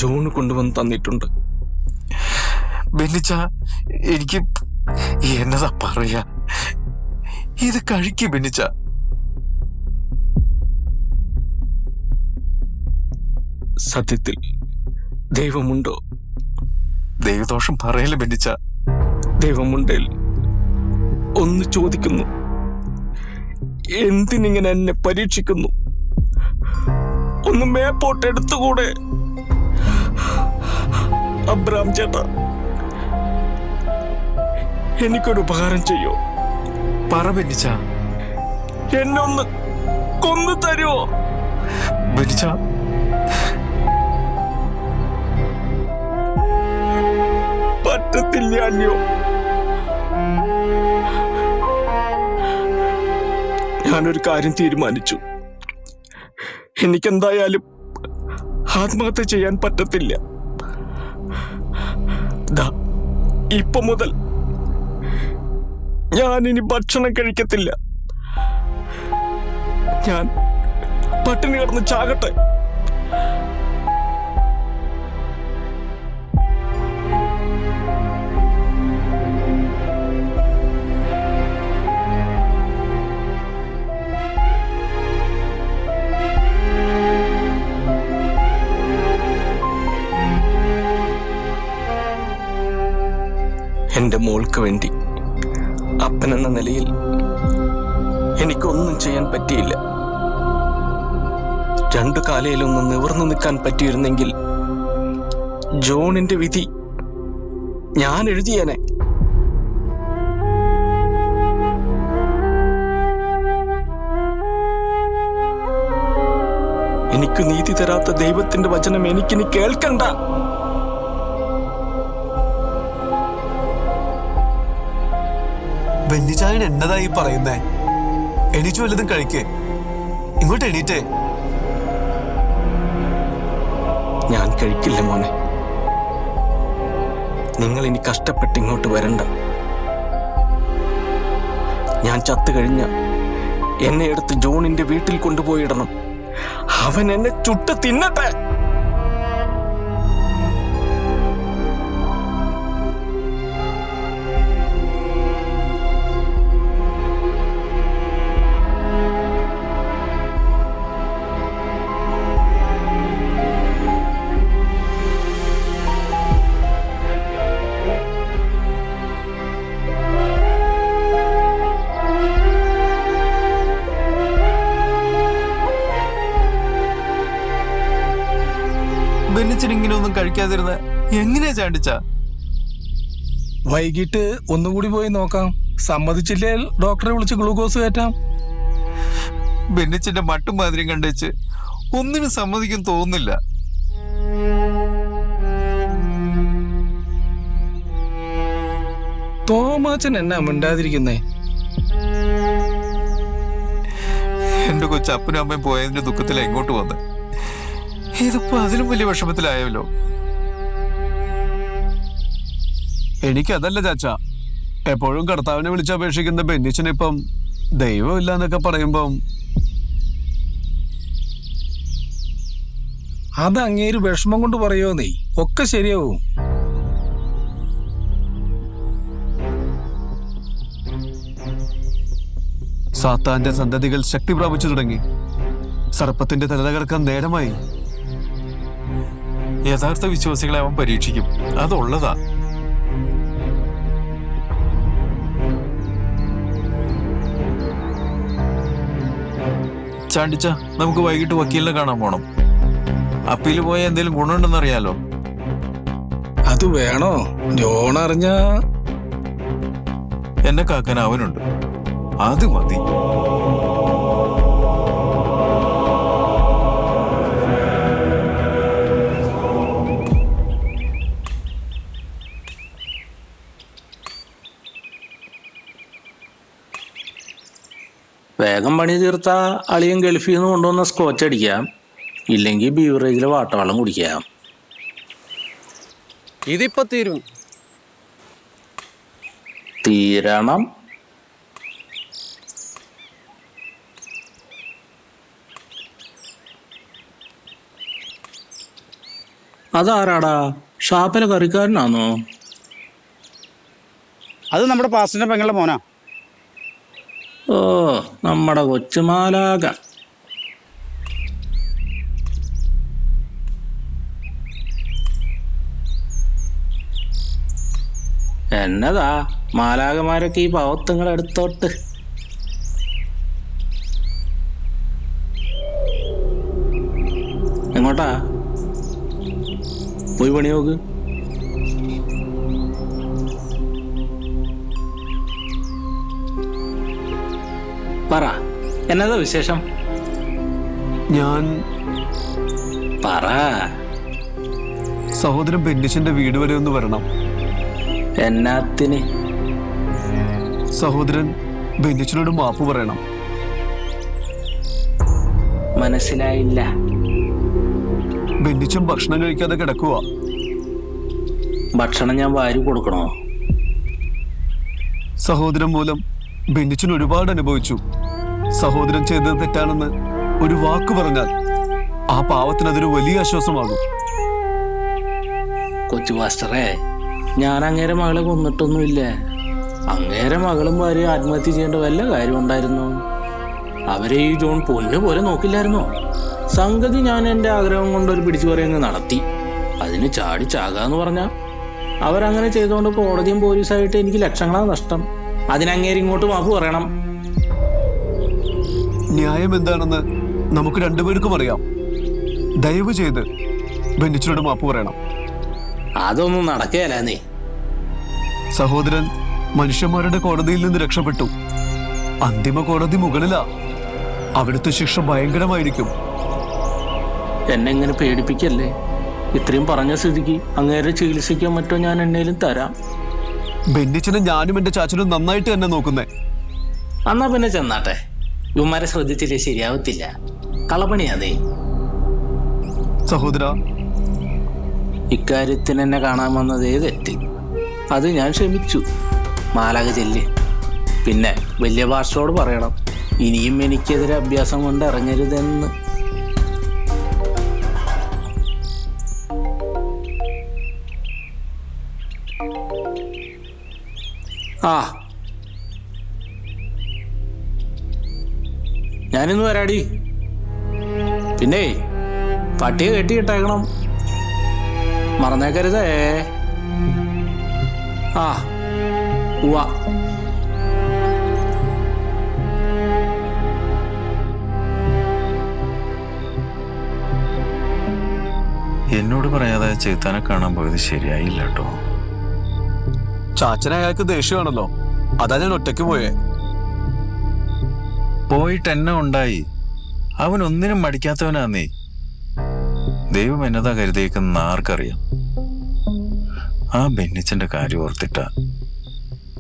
B: ജോൺ കൊണ്ടുവന്ന് തന്നിട്ടുണ്ട്.
A: ബെന്നിച്ച, എനിക്ക് എന്നതാ പറയാ, ഇത് കഴിക്ക് ബെന്നിച്ച.
B: സത്യത്തിൽ ദൈവമുണ്ടോ?
A: ദൈവദോഷം പറയല്ലേ ബെന്നിച്ച.
B: ദൈവമുണ്ടേൽ ഒന്ന് ചോദിക്കുന്നു, എന്തിനിങ്ങനെ എന്നെ പരീക്ഷിക്കുന്നു? ഒന്ന് മേപ്പോട്ട് എടുത്തുകൂടെ? അബ്രാം ചേട്ടാ, എനിക്കൊരു ഉപകാരം ചെയ്യോ?
A: പറ ബെന്നിച്ച.
B: എന്നെ ഒന്ന് കൊന്നു തരുമോ?
A: ബെന്നിച്ച,
B: പറ്റത്തില്ല അല്ലയോ? ഞാനൊരു കാര്യം തീരുമാനിച്ചു. എനിക്കെന്തായാലും ആത്മഹത്യ ചെയ്യാൻ പറ്റത്തില്ല. ദാ ഇപ്പൊ മുതൽ ഞാനിനി ഭക്ഷണം കഴിക്കത്തില്ല. ഞാൻ പട്ടിണി കിടന്ന് ചാകട്ടെ. എന്റെ മോൾക്ക് വേണ്ടി അപ്പനെന്ന നിലയിൽ എനിക്കൊന്നും ചെയ്യാൻ പറ്റിയില്ല. രണ്ടു കാലയിലൊന്ന് നിവർന്നു നിൽക്കാൻ പറ്റിയിരുന്നെങ്കിൽ ജോണിന്റെ വിധി ഞാൻ എഴുതിയേനെ. എനിക്ക് നീതി തരാത്ത ദൈവത്തിന്റെ വചനം എനിക്കിനി കേൾക്കണ്ട.
F: ബെന്നിച്ചായൻ എന്നതായി പറയുന്നേ? എണീച്ചു വല്ലതും കഴിക്കേ. ഇങ്ങോട്ട് എണീറ്റേ.
B: ഞാൻ കഴിക്കില്ല മോനെ. നിങ്ങൾ ഇനി കഷ്ടപ്പെട്ട് ഇങ്ങോട്ട് വരണ്ട. ഞാൻ ചത്തു കഴിഞ്ഞ എന്നെ എടുത്ത് ജോണിന്റെ വീട്ടിൽ കൊണ്ടുപോയിടണം. അവൻ എന്നെ ചുട്ട് തിന്നട്ടെ.
A: ബെന്നിച്ചൻ ഇങ്ങനെ ഒന്നും കഴിക്കാതിരുന്ന എങ്ങനെയാ ചാണ്ടിച്ച?
C: വൈകിട്ട് ഒന്നുകൂടി പോയി നോക്കാം. സമ്മതിച്ചില്ലേ ഡോക്ടറെ വിളിച്ച് ഗ്ലൂക്കോസ് കയറ്റാം.
A: ബെന്നിച്ചന്റെ മട്ടും മാതിരിയും കണ്ടുവച്ച് ഒന്നിനും സമ്മതിക്കും തോന്നുന്നില്ല.
C: തോമാച്ചൻ എന്നാ മിണ്ടാതിരിക്കുന്നേ?
A: എന്റെ കൊച്ചപ്പനും അമ്മയും പോയതിന്റെ ദുഃഖത്തിലാ ഇങ്ങോട്ട് വന്ന്. ഇതിപ്പോ അതിലും വലിയ വിഷമത്തിലായല്ലോ.
F: എനിക്കതല്ല ചാച്ച, എപ്പോഴും കർത്താവിനെ വിളിച്ചപേക്ഷിക്കുന്ന ബെന്നിച്ചനിപ്പം ദൈവമില്ല എന്നൊക്കെ പറയുമ്പം
C: അത് അങ്ങേര് വിഷമം കൊണ്ട് പറയോ നീ, ഒക്കെ ശരിയാവും.
F: സാത്താന്റെ സന്തതികൾ ശക്തി പ്രാപിച്ചു തുടങ്ങി. സർപ്പത്തിന്റെ തല തകർക്കാൻ നേരമായി.
A: യഥാർത്ഥ വിശ്വാസികളെ അവൻ പരീക്ഷിക്കും, അതുള്ളതാ. ചാണ്ടിച്ച, നമുക്ക് വൈകിട്ട് വക്കീലിനെ കാണാൻ പോണം. അപ്പീല് പോയ എന്തെങ്കിലും ഗുണമുണ്ടെന്നറിയാലോ.
C: അത് വേണോ? ജോൺ അറിഞ്ഞ
A: എന്നെ കാക്കാൻ അവനുണ്ട്, അത് മതി.
D: വേഗം പണി തീർത്ത അളിയൻ ഗൾഫിൽ നിന്ന് കൊണ്ടുവന്ന സ്കോച്ച് അടിക്കാം, ഇല്ലെങ്കിൽ ബീവറേജിലെ വാട്ടവെള്ളം കുടിക്കാം.
E: ഇതിപ്പോ തീരും.
D: തീരണം. അതാരാടാ? ഷാപ്പിലെ കറിക്കാരനാണോ?
H: അത് നമ്മുടെ പാസ്റ്ററിന്റെ പെങ്ങളുടെ മോനാ.
D: ഓ, നമ്മുടെ കൊച്ചുമാലാക. എന്നതാ മാലാകമാരൊക്കെ ഈ പാവത്തങ്ങൾ എടുത്തോട്ട്. എങ്ങോട്ടാ? പോയി പണി നോക്ക്. പറ, എന്നതാ വിശേഷം?
F: ഞാൻ
D: പറ.
F: സഹോദരൻ ബെന്നിച്ചന്റെ വീട് വരെ ഒന്ന് വരണം.
D: എന്നാത്തിന്?
F: സഹോദരൻ ബെന്നിച്ചനോട് മാപ്പ് പറയണം.
D: മനസ്സിലായില്ല.
F: ബെന്നിച്ചൻ ഭക്ഷണം കഴിക്കാതെ കിടക്കുക.
D: ഭക്ഷണം ഞാൻ വാരി കൊടുക്കണോ?
F: സഹോദരൻ മൂലം ബെന്നിച്ചൻ ഒരുപാട് അനുഭവിച്ചു. സഹോദരൻ ചെയ്തത് തെറ്റാണെന്ന് ഒരു വാക്ക് പറഞ്ഞാൽ ആ പാവത്തിന് അതൊരു വലിയ ആശ്വാസമാകും.
D: കൊച്ചു മാസ്റ്ററെ, ഞാൻ അങ്ങേരെ മകളെ കൊന്നിട്ടൊന്നുമില്ല. അങ്ങേരെ മകളും ഭാര്യ ആത്മഹത്യ ചെയ്യേണ്ട വല്ല കാര്യം ഉണ്ടായിരുന്നു? അവരെ ഈ ജോൺ പൊന്നു പോലെ നോക്കില്ലായിരുന്നോ? സംഗതി ഞാൻ എൻ്റെ ആഗ്രഹം കൊണ്ടൊരു പിടിച്ചു പറയുന്ന നടത്തി. അതിന് ചാടി ചാകാന്ന് പറഞ്ഞാൽ അവരങ്ങനെ ചെയ്തുകൊണ്ട് കോടതിയും പോലീസായിട്ട് എനിക്ക് ലക്ഷങ്ങളാണ് നഷ്ടം. അതിനങ്ങേര് ഇങ്ങോട്ട് മാപ്പ് പറയണം.
F: ന്യായം എന്താണെന്ന് നമുക്ക് രണ്ടുപേർക്കും അറിയാം. ദയവ് ചെയ്ത് ബെന്നിച്ചനോട് മാപ്പ് പറയണം.
D: അതൊന്നും നടക്കുകയല്ല. നീ
F: സഹോദരൻ മനുഷ്യന്മാരുടെ കോടതിയിൽ നിന്ന് രക്ഷപ്പെട്ടു. അന്തിമ കോടതി മുകളിലാ. അവിടുത്തെ ശിക്ഷ ഭയങ്കരമായിരിക്കും.
D: എന്നെ ഇങ്ങനെ പേടിപ്പിക്കല്ലേ. ഇത്രയും പറഞ്ഞ സ്ഥിതിക്ക് അങ്ങേരെ ചികിത്സിക്കാൻ മറ്റോ ഞാൻ എന്നേലും തരാം.
F: ബെന്നിച്ചനെ ഞാനും എന്റെ ചാച്ചനും നന്നായിട്ട് തന്നെ നോക്കുന്നേ.
D: എന്നാ പിന്നെ ചെന്നാട്ടെ. ഇവന്മാരെ ശ്രദ്ധിച്ചില്ലേ ശരിയാവത്തില്ല. കളപണിയാതേ.
F: സഹോദര,
D: ഇക്കാര്യത്തിന് എന്നെ കാണാൻ വന്നതേ തെറ്റ്. അത് ഞാൻ ക്ഷമിച്ചു. മാലാക ചെല്ല്. പിന്നെ വലിയ ഭാഷയോട് പറയണം, ഇനിയും എനിക്കെതിരെ അഭ്യാസം കൊണ്ട് ഇറങ്ങരുതെന്ന്. ആ, ഞാനിന്ന് വരാടി. പിന്നെ പട്ടിയെ കെട്ടിയിട്ടേക്കണം, മറന്നേക്കരുതേ. ആ, ഉവ്വ.
A: എന്നോട് പറയാതെ ചെറുത്താനെ കാണാൻ പോയത് ശരിയായില്ല കേട്ടോ.
F: ചാച്ചനെ അയാൾക്ക് ദേഷ്യമാണല്ലോ, അതാ ഞാൻ ഒറ്റയ്ക്ക് പോയേ.
A: പോയിട്ട് എന്നെ ഉണ്ടായി. അവൻ ഒന്നിനും മടിക്കാത്തവനാന്നേ. ദൈവം എന്നതാ കരുതിയേക്കുന്ന ആർക്കറിയാം. ആ ബെന്നിച്ചന്റെ കാര്യം ഓർത്തിട്ട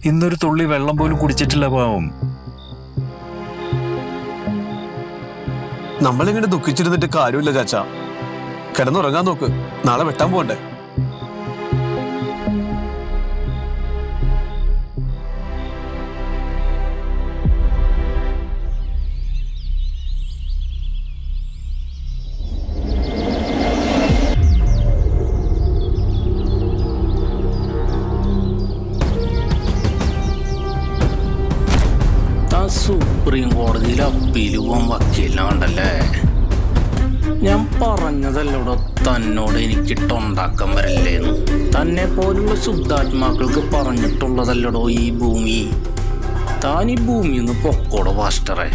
A: ഇന്നൊരു തുള്ളി വെള്ളം പോലും കുടിച്ചിട്ടില്ല പാവം.
F: നമ്മളിങ്ങനെ ദുഃഖിച്ചിരുന്നിട്ട് കാര്യമില്ല ചാച്ച. കിടന്നുറങ്ങാൻ നോക്ക്, നാളെ വെട്ടാൻ പോകണ്ടേ.
D: സുപ്രീം കോടതിയിൽ അപ്പീൽ പോകാൻ വക്കീലിനെ കണ്ടല്ലേ? ഞാൻ പറഞ്ഞതല്ലോടോ തന്നോട് എനിക്കിട്ടുണ്ടാക്കാൻ വരില്ലേന്ന്. തന്നെ പോലുള്ള ശുദ്ധാത്മാക്കൾക്ക് പറഞ്ഞിട്ടുള്ളതല്ലടോ ഈ ഭൂമി. താൻ ഈ ഭൂമിയിൽ നിന്ന് പൊക്കോടോ പാസ്റ്ററെ.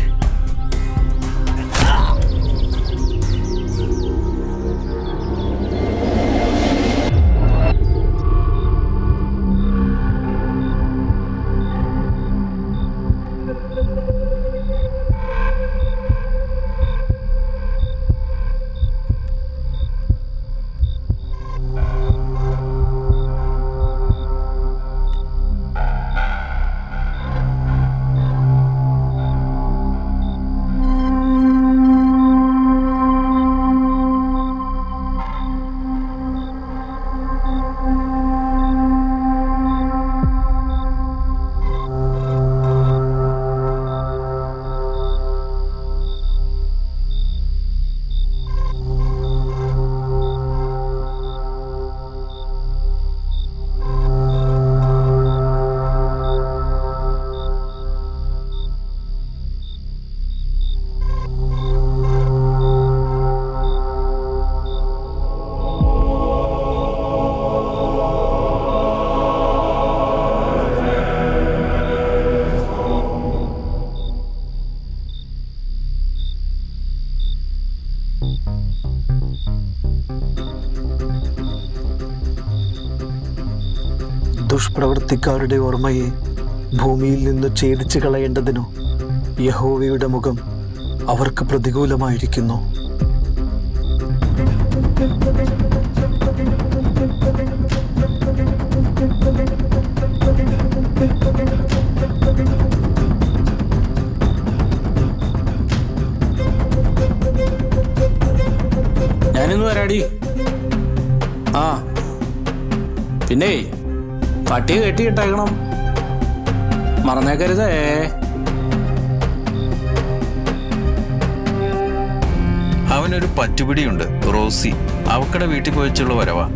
B: ദുഷ്പ്രവൃത്തിക്കാരുടെ ഓർമ്മയെ ഭൂമിയിൽ നിന്ന് ഛേദിച്ചു കളയേണ്ടതിനു യഹോവയുടെ മുഖം അവർക്ക് പ്രതികൂലമായിരിക്കുന്നു.
D: ഞാനിന്ന് വരാടി. ആ പിന്നെ പട്ടിയെ കെട്ടിയിട്ടേക്കണം, മറന്നേക്കരുതേ.
A: അവനൊരു പറ്റുപിടിയുണ്ട്, റോസി. അവക്കടെ വീട്ടിൽ പോയിച്ചുള്ള വരവാ.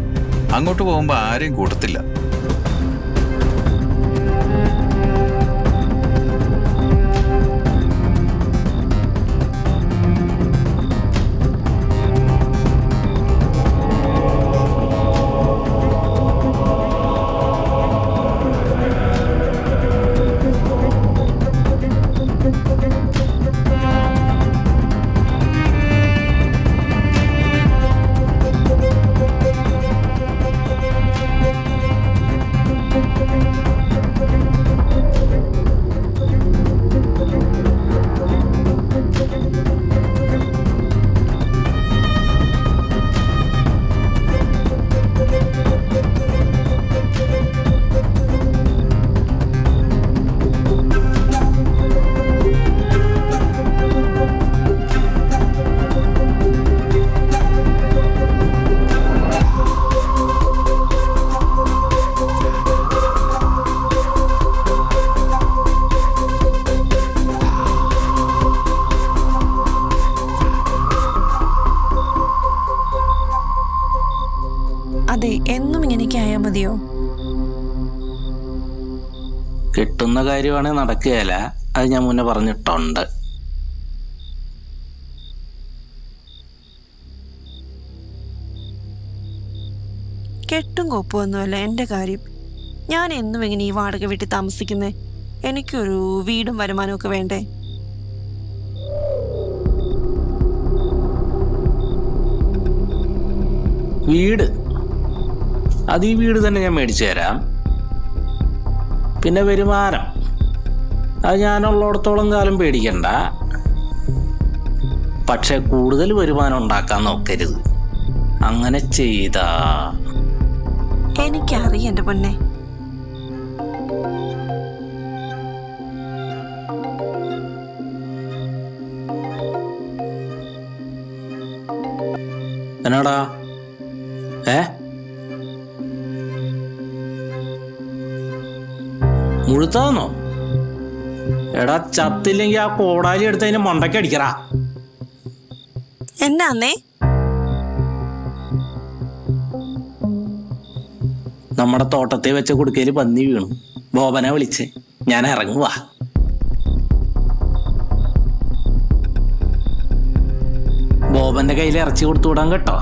A: അങ്ങോട്ട് പോകുമ്പോ ആരെയും കൂട്ടത്തില്ല.
I: അതെ, എന്നും ഇങ്ങനെയൊക്കെ ആയാൽ മതിയോ?
D: കിട്ടുന്ന കാര്യമാണെങ്കിൽ നടക്കുകയില്ല, അത് ഞാൻ മുന്നേ പറഞ്ഞിട്ടുണ്ട്.
I: കെട്ടും കൊപ്പമൊന്നുമല്ല എൻ്റെ കാര്യം. ഞാൻ എന്നും എങ്ങനെ ഈ വാടക വീട്ടിൽ താമസിക്കുന്നേ? എനിക്കൊരു വീടും വരുമാനവും ഒക്കെ വേണ്ടേ?
D: വീട്, അത് ഈ വീട് തന്നെ ഞാൻ മേടിച്ചു തരാം. പിന്നെ വരുമാനം, അത് ഞാനുള്ളിടത്തോളം കാലം പേടിക്കണ്ട. പക്ഷെ കൂടുതൽ വരുമാനം ഉണ്ടാക്കാൻ നോക്കരുത്. അങ്ങനെ ചെയ്താ
I: എനിക്കറിയാം എൻ്റെ പൊന്നെ.
D: എന്നാടാ മുഴുത്താന്നോ? എടാ ചത്തില്ലെങ്കിൽ ആ കോടാലി എടുത്ത് അതിന് മണ്ടയ്ക്ക് അടിക്കറാ.
I: എന്നാന്നേ?
D: നമ്മുടെ തോട്ടത്തെ വെച്ച കുടുക്കയില് പന്നി വീണു. ബോബനെ വിളിച്ച് ഞാൻ ഇറങ്ങുവാ. ബോബന്റെ കയ്യിൽ ഇറച്ചി കൊടുത്തു വിടാൻ കേട്ടോ.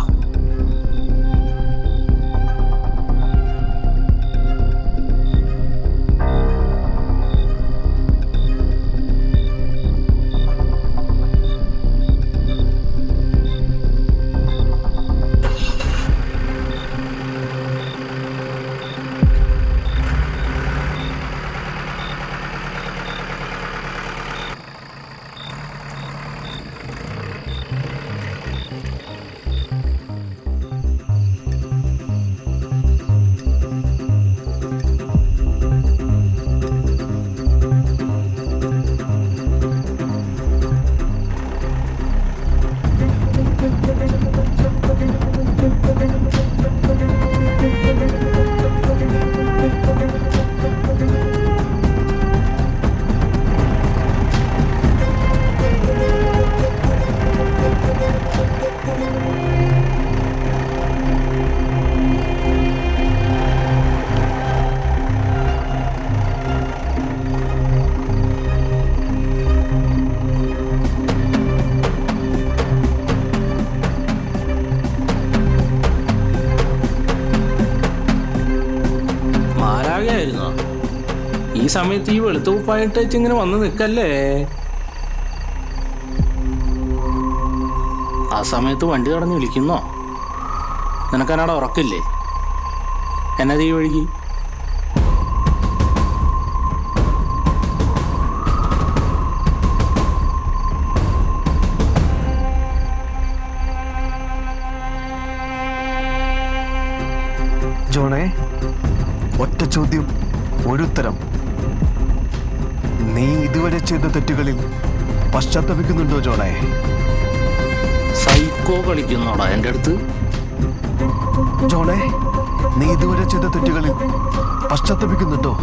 D: ഈ സമയത്ത് ഈ വെളുത്ത ഉപ്പായിട്ട് ഇങ്ങനെ വന്ന് നിൽക്കല്ലേ. ആ സമയത്ത് വണ്ടി കടന്ന് വിളിക്കുന്നോ? നിനക്കനാടെ ഉറക്കില്ലേ? എന്നത് ഈ വഴിക്ക്
F: ജോണേ, ഒറ്റ ചോദ്യം, ഒരു ഉത്തരം. നീ ഇതുവരെ ചെയ്ത തെറ്റുകളിൽ പശ്ചാത്തപിക്കുന്നുണ്ടോ ജോണേ?
D: സൈക്കോ കളിക്കുന്നോടാ എൻ്റെ അടുത്ത്?
F: ജോണേ, നീ ഇതുവരെ ചെയ്ത തെറ്റുകളിൽ പശ്ചാത്തപിക്കുന്നുണ്ടോ?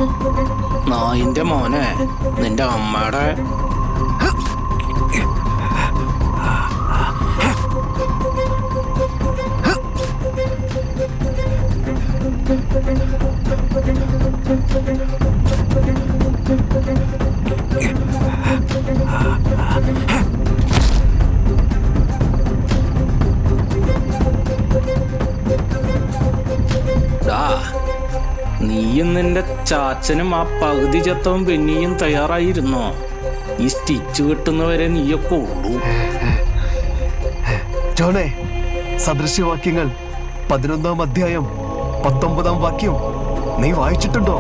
D: നായിന്റെ മോനെ, നിന്റെ അമ്മയുടെ നീയും നിന്റെ ചാച്ചനും ആ പകുതി ചത്തവും പെണ്ണിയും തയ്യാറായിരുന്നോ? ഈ സ്റ്റിച്ച് കിട്ടുന്നവരെ നീയൊക്കെ ഉള്ളൂ.
F: ജോണേ, സദൃശ്യവാക്യങ്ങൾ 11-ാം അധ്യായം 19-ാം വാക്യം നീ വായിച്ചിട്ടുണ്ടോ?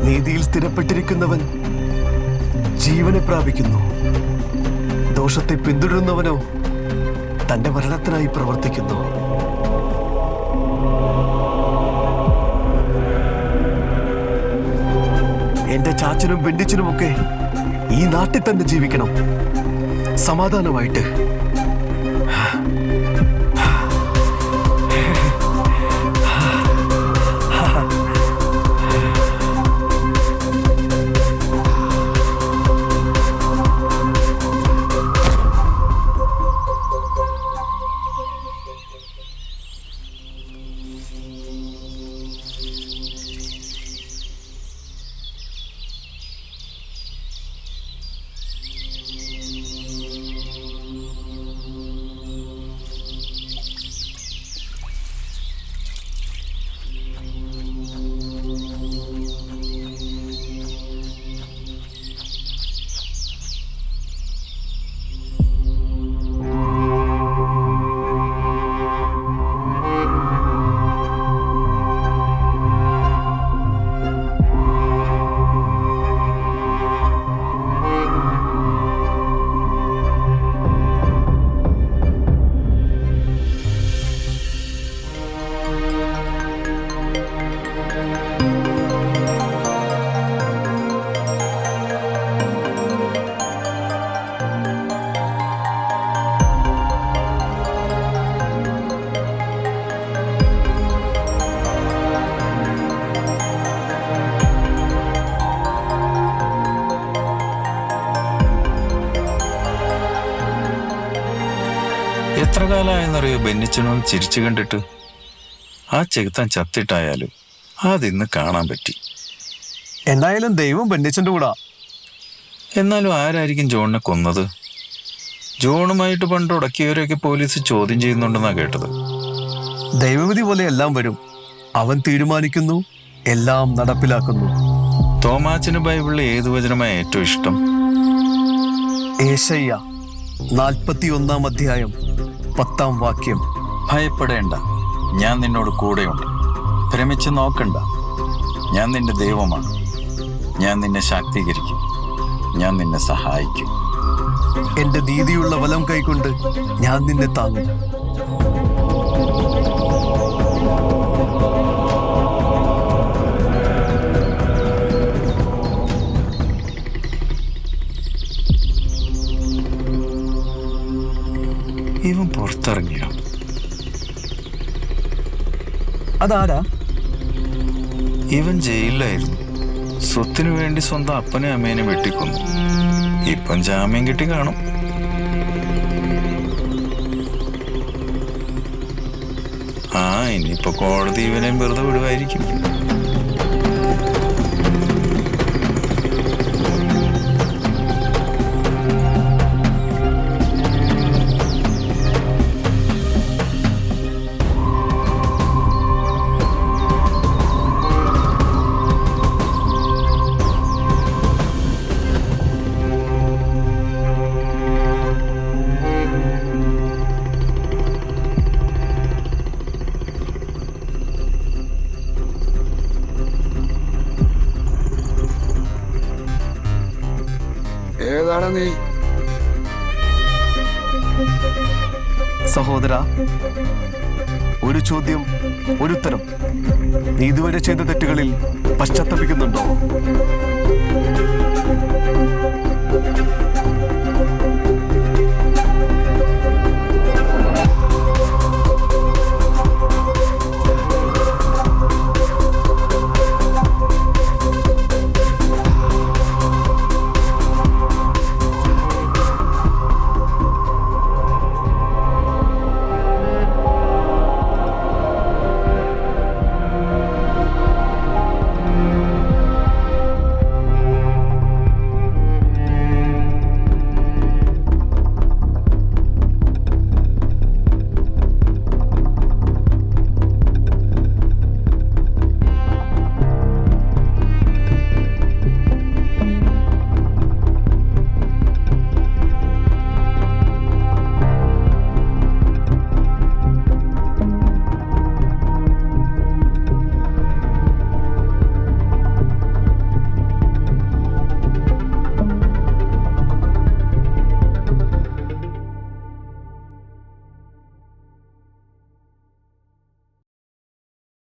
F: നീതിയിൽ സ്ഥിരപ്പെട്ടിരിക്കുന്നവൻ ജീവനെ പ്രാപിക്കുന്നു. ദോഷത്തെ പിന്തുടരുന്നവനോ തന്റെ മരണത്തിനായി പ്രവർത്തിക്കുന്നു. എന്റെ ചാച്ചനും വെണ്ടിച്ചനുമൊക്കെ ഈ നാട്ടിൽ തന്നെ ജീവിക്കണം, സമാധാനമായിട്ട്.
A: എത്ര കാലമായെന്നറിയോ ബെന്നിച്ചനും ചിരിച്ചു കണ്ടിട്ട്. ആ ചെകുത്താൻ ചത്തിട്ടായാലും അതിന്ന് കാണാൻ പറ്റി.
F: എന്തായാലും ദൈവം ബെന്നിച്ചന്റെ കൂടാ.
A: എന്നാലും ആരായിരിക്കും ജോണിനെ കൊന്നത്? ജോണുമായിട്ട് പണ്ട് ഉടക്കിയവരെയൊക്കെ പോലീസ് ചോദ്യം ചെയ്യുന്നുണ്ടെന്നാ കേട്ടത്.
F: ദൈവവിധി പോലെ എല്ലാം വരും. അവൻ തീരുമാനിക്കുന്നു, എല്ലാം നടപ്പിലാക്കുന്നു.
A: തോമാച്ചന് ബൈബിളിൽ ഏത് വചനമാണ് ഏറ്റവും ഇഷ്ടം?
F: ഏശയ്യ 41 അധ്യായം 10 വാക്യം.
A: ഭയപ്പെടേണ്ട, ഞാൻ നിന്നോട് കൂടെയുണ്ട്. ഭ്രമിച്ച് നോക്കണ്ട, ഞാൻ നിന്റെ ദൈവമാണ്. ഞാൻ നിന്നെ ശാക്തീകരിക്കും, ഞാൻ നിന്നെ സഹായിക്കും.
F: എന്റെ നീതിയുള്ള വലം കൈകൊണ്ട് ഞാൻ നിന്നെ താങ്ങും.
A: ഇവൻ പുറത്തിറങ്ങിയോ?
F: അതാരാ?
A: ഇവൻ ജയിലിലായിരുന്നു. സ്വത്തിനു വേണ്ടി സ്വന്തം അപ്പനെ അമ്മേനെ വെട്ടിക്കൊന്നു. ഇപ്പം ജാമ്യം കിട്ടി കാണും. ഇനിയിപ്പോ കോടതി ഇവനെയും വെറുതെ വിടുവായിരിക്കും.
J: ഏതാണ് നീ?
F: സഹോദര, ഒരു ചോദ്യം, ഒരു ഉത്തരം. നീ ഇതുവരെ ചെയ്ത തെറ്റുകളിൽ പശ്ചാത്തപിക്കുന്നുണ്ടോ?